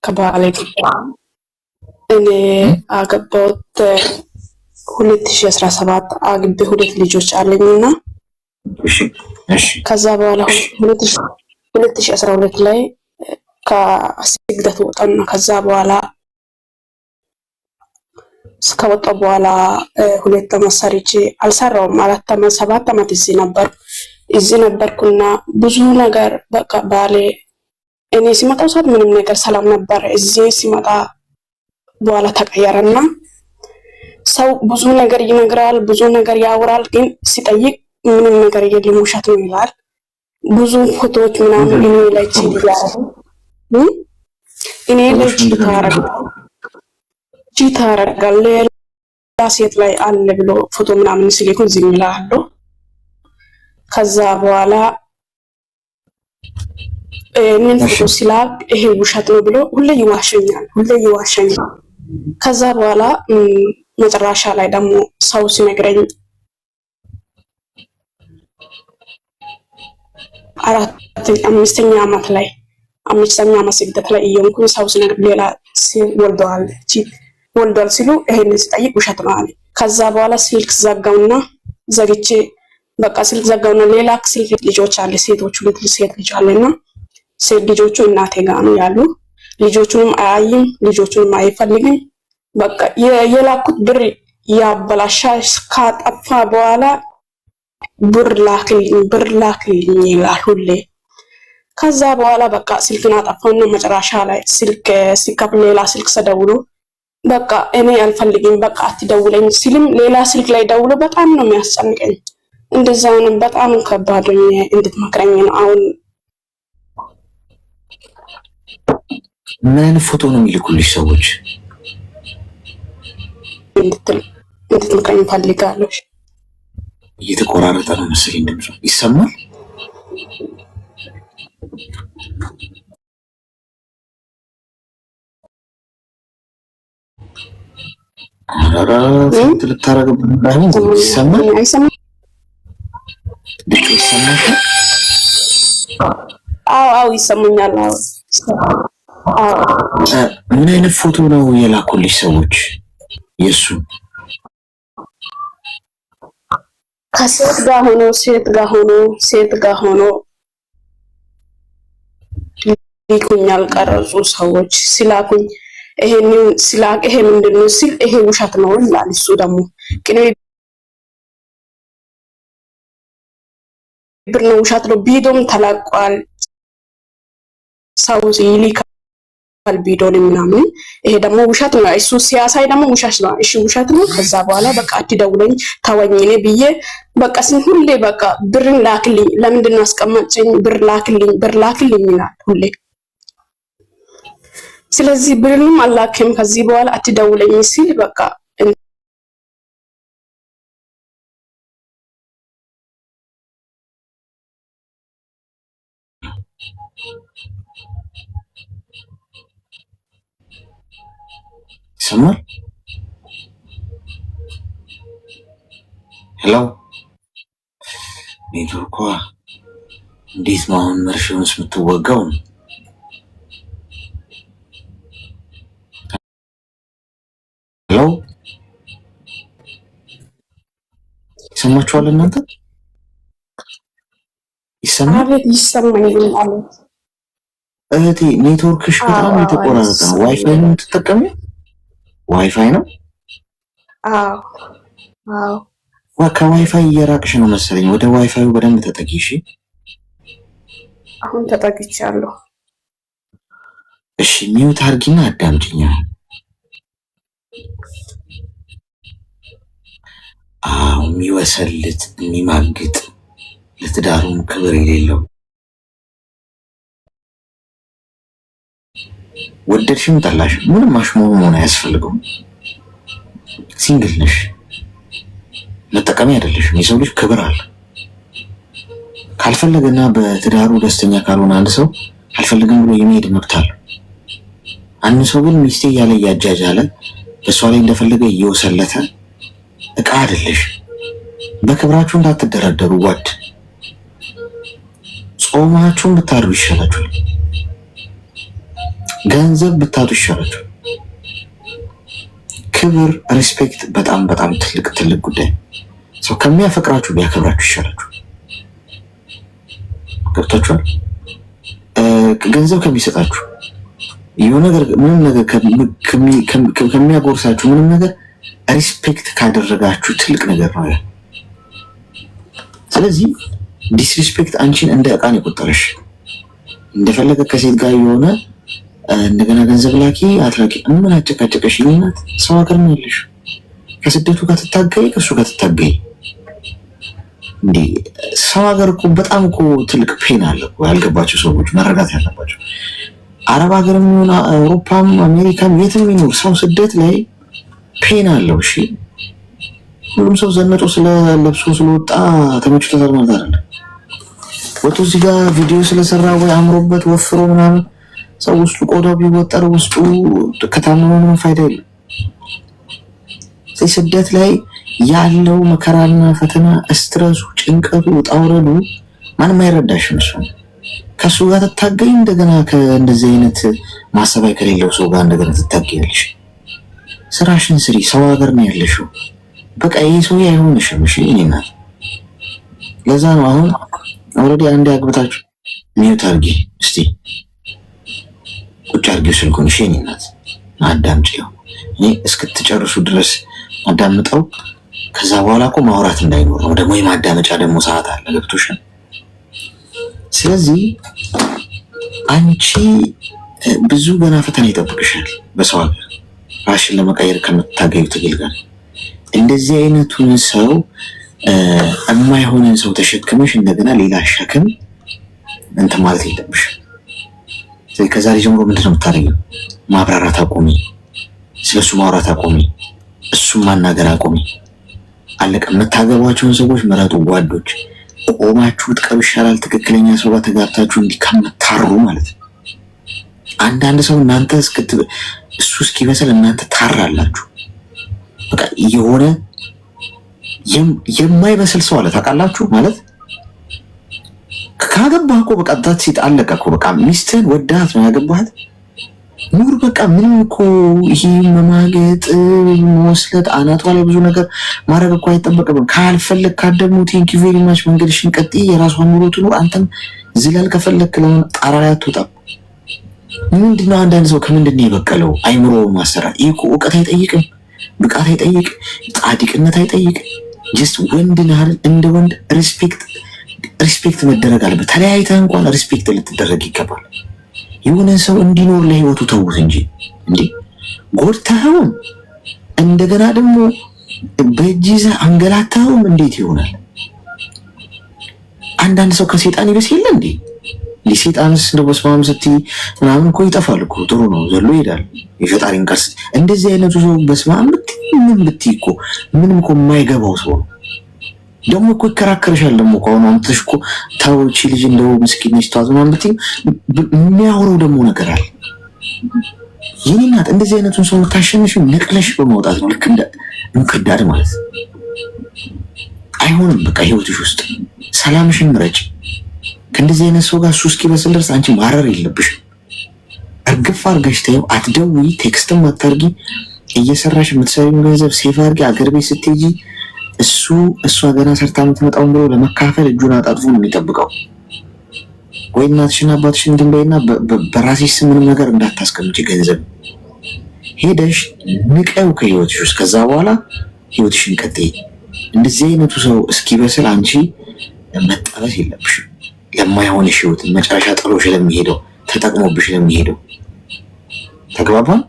ከባሌ እኔ አገባሁት 2017 አግቤ 2 ልጆች አለኝና ከዛ በኋላ 2012 ላይ ከስግደት ወጣና ከዛ በኋላ ከወጣሁ በኋላ 2 ዓመት ሰርቼ አልሰራውም። 4 ዓመት 7 ዓመት እዚህ ነበርኩና ብዙ ነገር በቃ ባሌ እኔ ሲመጣው ሰዓት ምንም ነገር ሰላም ነበር። እዚህ ሲመጣ በኋላ ተቀየረና ሰው ብዙ ነገር ይነግራል፣ ብዙ ነገር ያወራል፣ ግን ሲጠይቅ ምንም ነገር የለም ውሸት ነው ይላል። ብዙ ፎቶዎች ምናምን እኔ ላይ ታረጋል ሌላ ሴት ላይ አለ ብሎ ፎቶ ምናምን ሲልኩ ዝም ይላሉ። ከዛ በኋላ ምን ፎቶ ሲላክ ይሄ ውሸት ነው ብሎ ሁሌ ይዋሸኛል። ከዛ በኋላ መጨረሻ ላይ ደግሞ ሰው ሲነግረኝ 5ኛ ዓመት ላይ 5ኛ ዓመት ስግደት ላይ እየሆንኩኝ ሰው ሲነግረኝ ሌላ ወልደዋል ሲሉ ይሄን ሲጠይቅ ውሸት ነው አለ። ከዛ በኋላ ስልክ ዘግቼ በቃ ስልክ ዘጋውና ሌላ ስልክ ልጆች አለ ሴቶች 2 ሴት ልጅ አለና ሴት ልጆቹ እናቴ ጋር ነው ያሉ። ልጆቹንም አያይም፣ ልጆቹንም አይፈልግም። በቃ የላኩት ብር ያበላሻሽ ካጠፋ በኋላ ብር ላክልኝ ይላል ሁሌ። ከዛ በኋላ በቃ ስልክን አጠፋውና መጨረሻ ላይ ስልክ ሲከፍል ሌላ ስልክ ሰደውሎ በቃ እኔ አልፈልግም በቃ አትደውለኝ ሲልም ሌላ ስልክ ላይ ደውሎ በጣም ነው የሚያስጨንቀኝ። እንደዛውንም በጣም ከባድ ነው። እንድትመክረኝ ነው አሁን። ምን አይነት ፎቶ ነው የሚልኩልሽ ሰዎች? እንድትመክረኝ ፈልጋለሁ። እየተቆራረጠ ነው መሰለኝ ድምፁ ይሰማል። አራራ ፎቶ ልታረጋግጥ ባይሆን ይሰማል። ይሰማል። አዎ ይሰማኛል። ምን አይነት ፎቶ ነው የላኩልሽ ሰዎች? የሱ ከሴት ጋር ሆኖ ይኩኛል ቀረጹ ሰዎች ሲላኩኝ ይሄ ምንድነው ሲል ይሄ ውሸት ነው ይላል። እሱ ደግሞ ቅኔ ብር ነው ውሸት ነው። ቪዲዮም ተለቋል። ሰው ይልካል ቪዲዮን ምናምን። ይሄ ደግሞ ውሸት ነው። እሱ ሲያሳይ ደግሞ ውሸት ነው። እሺ ውሸት ነው። ከዛ በኋላ በቃ አትደውለኝ ተወኝ እኔ ብዬ በቃ ሁሌ በቃ ብርን ላክልኝ፣ ለምንድን ነው አስቀመጨኝ? ብር ላክልኝ ይላል ሁሌ። ስለዚህ ብርንም አላክም ከዚህ በኋላ አትደውለኝ ሲል በቃ ይሰማል። ሄሎ ኔትወርኳ እንዴት ነው አሁን? መርፌውንስ የምትወጋው ነው? ሄሎ ይሰማችኋል እናንተ? ይሰማል። ይሰማኛል እህቴ ኔትወርክሽ በጣም የተቆራረጠ ነው። ዋይፋይ ነው የምትጠቀሚው? ዋይፋይ ነው? አዎ ከዋይፋይ እየራቅሽ ነው መሰለኝ። ወደ ዋይፋዩ በደንብ ተጠጊ እሺ። አሁን ተጠግቻለሁ። እሺ ሚውት አድርጊና አዳምጪኝ። የሚወሰልት የሚማግጥ ለትዳሩም ክብር የሌለው ወደድሽም ጠላሽ ምንም ማሽሞን አያስፈልገውም። ሲንግል ነሽ፣ መጠቀሚያ አይደለሽም። የሰው ልጅ ክብር አለ። ካልፈለገና በትዳሩ ደስተኛ ካልሆነ አንድ ሰው አልፈልግም ብሎ የሚሄድ መብት አለ። አንድ ሰው ግን ሚስቴ እያለ እያጃጃለ በእሷ ላይ እንደፈለገ እየወሰለተ እቃ አይደለሽ። በክብራችሁ እንዳትደረደሩ። ወድ ጾማችሁን ብታድሩ ይሻላችኋል። ገንዘብ ብታጡ ይሻላችሁ። ክብር፣ ሪስፔክት በጣም በጣም ትልቅ ጉዳይ። ሰው ከሚያፈቅራችሁ ቢያከብራችሁ ይሻላችሁ። ገብታችኋል? ገንዘብ ከሚሰጣችሁ የሆነ ነገር ምንም ነገር ከሚያጎርሳችሁ ምንም ነገር ሪስፔክት ካደረጋችሁ ትልቅ ነገር ነው። ስለዚህ ዲስሪስፔክት አንቺን እንደ ዕቃ ነው የቆጠረሽ። እንደፈለገ ከሴት ጋር የሆነ እንደገና ገንዘብ ላኪ አትላኪ ምን አጨቃጨቀሽ? ይናት ሰው ሀገር ነው ያለሽ። ከስደቱ ጋር ትታገይ፣ ከሱ ጋር ትታገይ። እንዴ ሰው ሀገር እኮ በጣም እኮ ትልቅ ፔን አለ እኮ። ያልገባቸው ሰዎች መረዳት ያለባቸው። አረብ ሀገርም ይሁን አውሮፓም አሜሪካም የትም ይኖር ሰው ስደት ላይ ፔን አለው። እሺ ሁሉም ሰው ዘነጦ ስለለብሶ ስለወጣ ተመችቶታል ማለት አይደለም። ወጡ እዚህ ጋር ቪዲዮ ስለሰራ ወይ አምሮበት ወፍሮ ምናምን ሰው ውስጡ ቆዳው ቢወጠር ውስጡ ከታመመ ምንም ፋይዳ የለም። ስደት ላይ ያለው መከራና ፈተና፣ ስትረሱ፣ ጭንቀቱ፣ ውጣ ውረዱ ማንም አይረዳሽም። እሱ ከሱ ጋር ትታገይ፣ እንደገና ከእንደዚህ አይነት ማሰባይ ከሌለው ሰው ጋር እንደገና ትታገያለሽ። ስራሽን ስሪ። ሰው ሀገር ነው ያለሽው። በቃ ይሄ ሰው አይሆንሽም። እሺ እኔና ለዛ ነው አሁን ኦልሬዲ አንዴ አግብታችሁ ሚዩት አድርጊ እስቲ ቁጭ አድርጊው ስልኩን። እሺ እኔናት አዳምጪው። እኔ እስክትጨርሱ ድረስ አዳምጠው። ከዛ በኋላ እኮ ማውራት እንዳይኖር ነው ደግሞ የማዳመጫ ደግሞ ሰዓት አለ። ገብቶሻል? ስለዚህ አንቺ ብዙ ገና ፈተና ይጠብቅሻል በሰው ሀገር ራሽን ለመቀየር ከምታገዩ ትግል ጋር። እንደዚህ አይነቱን ሰው የማይሆንን ሰው ተሸክመሽ እንደገና ሌላ ሸክም እንትን ማለት የለብሽ። ስለዚህ ከዛሬ ጀምሮ ምንድነው የምታደርጊው? ማብራራት አቁሚ፣ ስለሱ ማውራት አቁሚ፣ እሱን ማናገር አቁሚ። አለቀ። የምታገቧቸውን ሰዎች ምረጡ። ጓዶች ቆማችሁ ጥቀብ ይሻላል ትክክለኛ ሰው ጋር ተጋብታችሁ እንዲከመታሩ ማለት ነው። አንዳንድ ሰው እናንተ እሱ እስኪበሰል እናንተ ታራላችሁ። በቃ የሆነ የማይበስል ሰው አለ ታውቃላችሁ። ማለት ካገባህ እኮ በቃ ዳት ሲት አለቀ እኮ በቃ ሚስትህን ወዳት ነው ያገባሃት ኑር በቃ ምንም እኮ ይሄ መማገጥ መወስለት አናቷ ላይ ብዙ ነገር ማድረግ እኮ አይጠበቅብም። ካልፈለግ ካደሙ ቴንክ ዩ ቬሪ ማች መንገድሽን ቀጥይ፣ የራሷን ኑሮ ትኑር። አንተም ዝላል ከፈለክ ለምን ጣራ ላይ አትወጣም? ምንድነው አንዳንድ ሰው ከምንድነው የበቀለው አይምሮ ማሰራት? ይሄ እኮ እውቀት አይጠይቅም፣ ብቃት አይጠይቅ፣ ጻድቅነት አይጠይቅ። ጀስት ወንድ ነህ እንደ ወንድ ሪስፔክት መደረግ አለበት። ተለያይተህ እንኳን ሪስፔክት ልትደረግ ይገባል። የሆነ ሰው እንዲኖር ለህይወቱ ተውት እንጂ እንዴ ጎድተኸውም እንደገና ደግሞ በእጅ ይዘህ አንገላታኸውም እንዴት ይሆናል? አንዳንድ ሰው ከሴጣን ይበስ የለ እንዴ? ሴጣንስ እንደው በስማም ስትይ ምናምን እኮ ይጠፋል እኮ ጥሩ ነው ዘሎ ይሄዳል። የፈጣሪን ቃል እንደዚህ አይነቱ ሰው በስማም ምን ብትይ እኮ ምንም እኮ የማይገባው ሰው ነው። ደግሞ እኮ ይከራከርሻል። ደግሞ እኮ አሁን አንተሽ እኮ ታውጪ ልጅ እንደው ምስኪን ነሽ ታዝ ምናምን ብትይ የሚያወራው ደግሞ ነገር አለ። የኔ እናት እንደዚህ አይነቱን ሰው ታሸንሽ ነቅለሽ በማውጣት ነው። ልክ እንደ እንክዳድ ማለት አይሆንም። በቃ ህይወትሽ ውስጥ ሰላምሽን ምረጭ። ከእንደዚህ አይነት ሰው ጋር እሱ እስኪበስል ድረስ አንቺ ማረር የለብሽ። እርግፍ አድርገሽ ተይው። አትደውይ፣ ቴክስትም አታርጊ። እየሰራሽ የምትሰሪውን ገንዘብ ሴፍ አድርጊ። አገር ቤት ስትሄጂ እሷ ገና ሰርታ የምትመጣውን ብሎ ለመካፈል እጁን አጣጥፎ ነው የሚጠብቀው። ወይ እናትሽና አባትሽን እንትን በይና በራስሽ ስም ምንም ነገር እንዳታስቀምጪ ገንዘብ ሄደሽ ንቀው ከህይወትሽ ውስጥ። ከዛ በኋላ ህይወትሽን ቀጥይ። እንደዚህ አይነቱ ሰው እስኪበስል አንቺ መጠበስ የለብሽም። ለማይሆንሽ ህይወት መጨረሻ ጥሎሽ ለሚሄደው ተጠቅሞብሽ ለሚሄደው ተግባባን።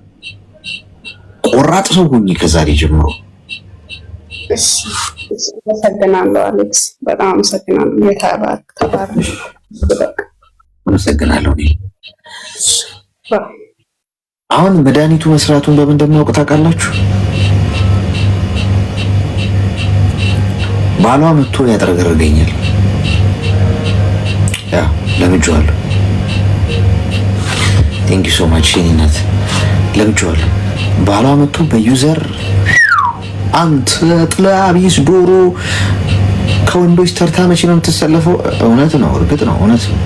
ቆራጥ ሰው ሁኚ ከዛሬ ጀምሮ። አመሰግናለሁ አሌክስ፣ በጣም አመሰግናለሁ። ተባረክ። አመሰግናለሁ። አሁን መድኃኒቱ መስራቱን በምን እንደማውቅ ታውቃላችሁ? ባሏ መጥቶ ያጥረገረገኛል። ያ ለምጄዋለሁ። ቴንክ ዩ ሶ ማች የኔ ለምጄዋለሁ። ባሏ መጥቶ በዩዘር አንተ ጥላቢስ ዶሮ ከወንዶች ተርታ መቼ ነው የምትሰለፈው? እውነት ነው፣ እርግጥ ነው፣ እውነት ነው።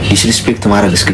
ዲስሪስፔክት ማድረግ እስኪ